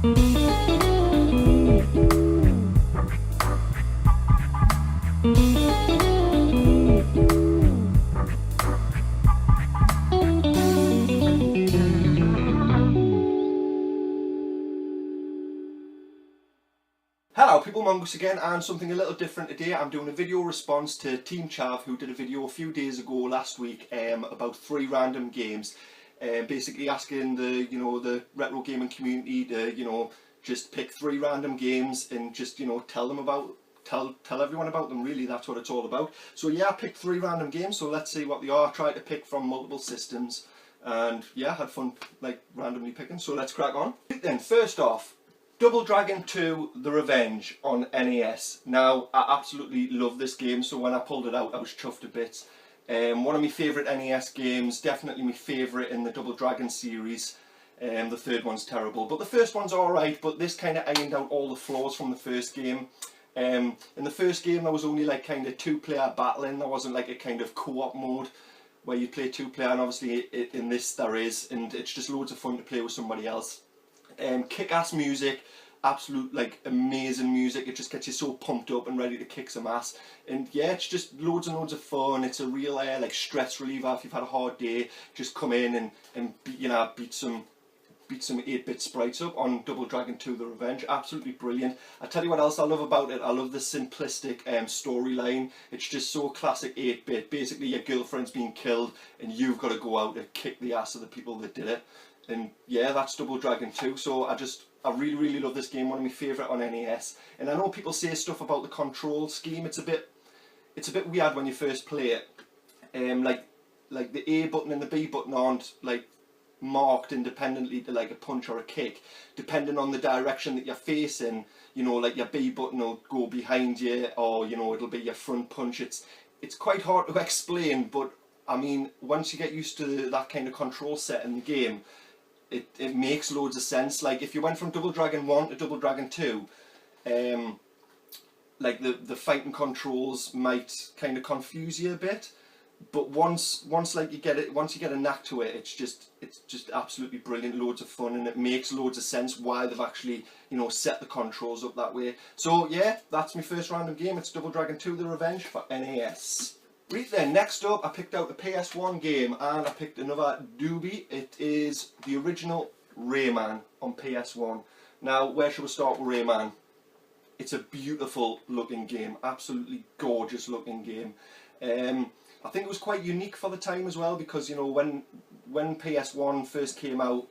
Hello people, Mongoose again, and something a little different today. I'm doing a video response to Team Chav, who did a video a few days ago last week about 3 random games, basically asking the retro gaming community to just pick 3 random games and just tell everyone about them. Really, that's what it's all about. So yeah, I picked 3 random games, so let's see what they are. I tried to pick from multiple systems, and yeah, had fun like randomly picking. So let's crack on. Then first off, Double Dragon 2 The Revenge on NES. Now, I absolutely love this game, so when I pulled it out I was chuffed to bits. One of my favourite NES games, definitely my favourite in the Double Dragon series. The third one's terrible, but the first one's alright, but this kind of ironed out all the flaws from the first game. In the first game there was only like kind of 2-player battling, there wasn't like a kind of co-op mode where you play 2-player, and obviously in this there is, and it's just loads of fun to play with somebody else. Kick-ass music, absolute like amazing music. It just gets you so pumped up and ready to kick some ass, and yeah, it's just loads and loads of fun. It's a real like stress reliever if you've had a hard day. Just come in and beat some 8-bit sprites up on Double Dragon 2 The Revenge. Absolutely brilliant. I tell you what else I love about it. I love the simplistic storyline. It's just so classic 8-bit. Basically your girlfriend's being killed and you've got to go out and kick the ass of the people that did it. And yeah, that's Double Dragon 2. So I really love this game. One of my favourite on NES. And I know people say stuff about the control scheme. It's a bit weird when you first play it. Like the A button and the B button aren't like marked independently to like a punch or a kick. Depending on the direction that you're facing, like your B button will go behind you, or it'll be your front punch. It's quite hard to explain, but I mean, once you get used to that kind of control set in the game, it makes loads of sense. Like if you went from Double Dragon 1 to Double Dragon 2, like the fighting controls might kind of confuse you a bit, but once like you get a knack to it, it's just absolutely brilliant, loads of fun, and it makes loads of sense why they've actually set the controls up that way. So yeah, that's my first random game. It's Double Dragon 2 The Revenge for NES. Right then, next up I picked out the PS1 game, and I picked another doobie. It is the original Rayman on PS1. Now, where should we start with Rayman? It's a beautiful looking game, absolutely gorgeous looking game. I think it was quite unique for the time as well, because when PS1 first came out,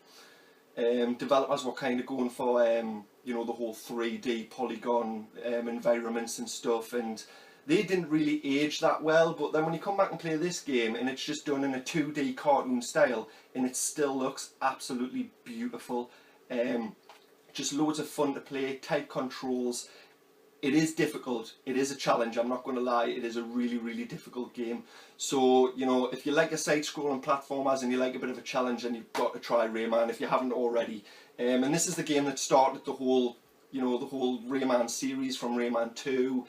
developers were kind of going for the whole 3D polygon environments and stuff, and they didn't really age that well. But then when you come back and play this game, and it's just done in a 2D cartoon style, and it still looks absolutely beautiful. Just loads of fun to play, tight controls. It is difficult, it is a challenge, I'm not going to lie. It is a really difficult game. So if you like a side-scrolling platformers and you like a bit of a challenge, then you've got to try Rayman if you haven't already. And this is the game that started the whole the whole Rayman series, from Rayman 2,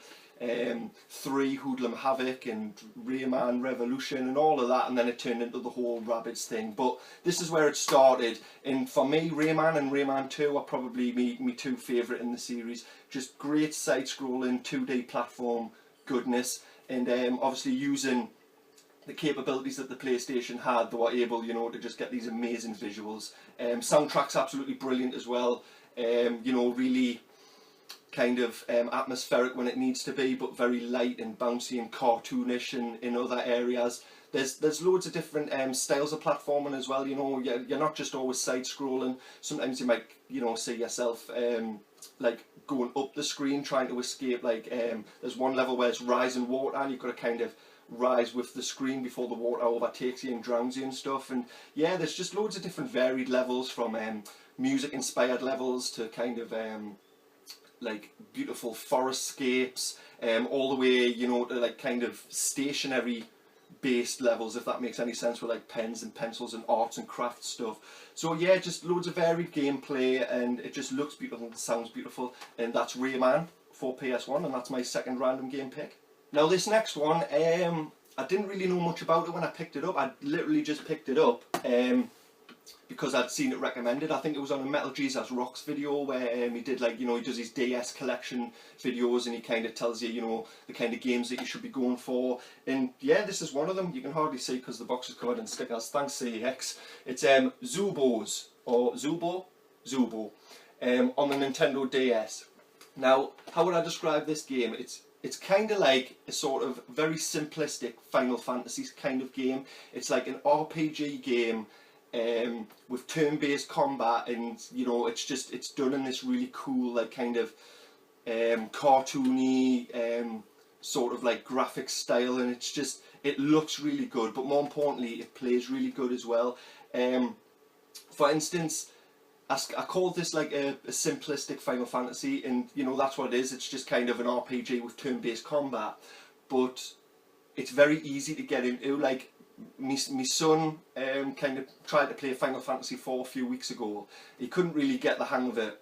3 Hoodlum Havoc and Rayman Revolution and all of that, and then it turned into the whole Rabbids thing. But this is where it started, and for me, Rayman and Rayman 2 are probably me 2 favourite in the series. Just great side-scrolling 2D platform goodness, and obviously using the capabilities that the PlayStation had, they were able to just get these amazing visuals. Soundtrack's absolutely brilliant as well. Really kind of atmospheric when it needs to be, but very light and bouncy and cartoonish in other areas. There's loads of different styles of platforming as well. You're not just always side-scrolling. Sometimes you might see yourself like going up the screen trying to escape. Like there's one level where it's rising water, and you've got to kind of rise with the screen before the water overtakes you and drowns you and stuff. And yeah, there's just loads of different varied levels, from music inspired levels to kind of like beautiful forestscapes, all the way to like kind of stationary based levels, if that makes any sense, with like pens and pencils and arts and crafts stuff. So yeah, just loads of varied gameplay, and it just looks beautiful and sounds beautiful. And that's Rayman for PS1, and that's my second random game pick. Now this next one, I didn't really know much about it when I picked it up. I literally just picked it up. because I'd seen it recommended. I think it was on a Metal Jesus Rocks video where he did like, you know, he does his DS collection videos and he kind of tells you, you know, the kind of games that you should be going for. And yeah, this is one of them. You can hardly see because the box is covered in stickers. Thanks CEX. It's Zubos, or Zubo on the Nintendo DS. Now, how would I describe this game? It's kind of like a sort of very simplistic Final Fantasy kind of game. It's like an RPG game with turn-based combat, and you know, it's done in this really cool, like kind of cartoony sort of like graphic style, and it looks really good, but more importantly it plays really good as well. For instance, I called this like a simplistic Final Fantasy, and you know, that's what it is. It's just kind of an RPG with turn-based combat, but it's very easy to get into. Like my son kind of tried to play Final Fantasy 4 a few weeks ago. He couldn't really get the hang of it,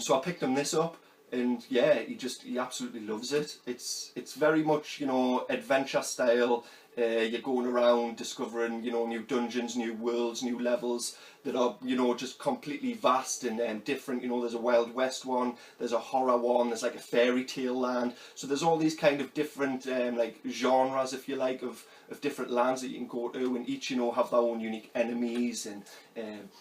so I picked him this up, and yeah, he absolutely loves it. It's very much, you know, adventure style. You're going around discovering, you know, new dungeons, new worlds, new levels that are, you know, just completely vast and different. You know, there's a Wild West one, there's a horror one, there's like a fairy tale land. So there's all these kind of different like genres, if you like, of different lands that you can go to, and each, you know, have their own unique enemies and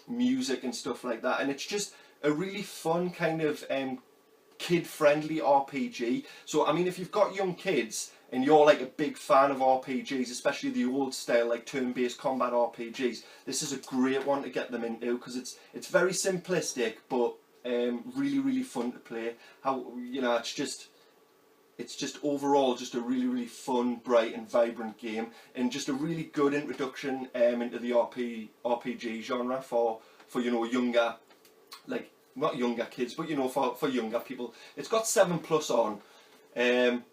music and stuff like that. And it's just a really fun kind of kid-friendly RPG. So I mean, if you've got young kids and you're like a big fan of RPGs, especially the old style like turn-based combat RPGs, this is a great one to get them into, because it's very simplistic but really fun to play. How, you know, it's just overall just a really fun, bright and vibrant game, and just a really good introduction into the RPG genre for you know, younger, like not younger kids, but you know, for younger people. It's got 7+ on.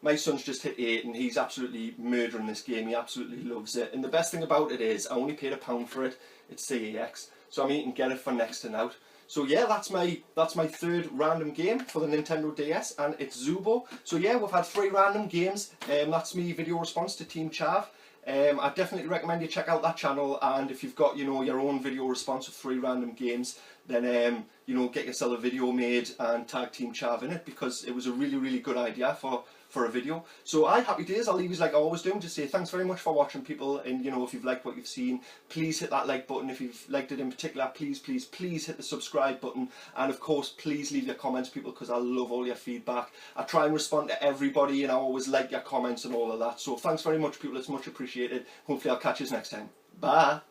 My son's just hit 8 and he's absolutely murdering this game. He absolutely loves it, and the best thing about it is I only paid £1 for it. It's CEX, so I mean, you can get it for next to nought. So yeah, that's my third random game for the Nintendo DS, and it's Zubo. So yeah, we've had 3 random games. That's me video response to Team Chav. I definitely recommend you check out that channel, and if you've got, you know, your own video response of 3 random games, then you know, get yourself a video made and tag Team Chav in it, because it was a really good idea for a video. So happy days. I'll leave you like I always do, just say thanks very much for watching, people, and you know, if you've liked what you've seen, please hit that like button. If you've liked it in particular, please hit the subscribe button, and of course please leave your comments, people, because I love all your feedback. I try and respond to everybody, and I always like your comments and all of that. So thanks very much, people, it's much appreciated. Hopefully I'll catch you next time. Bye.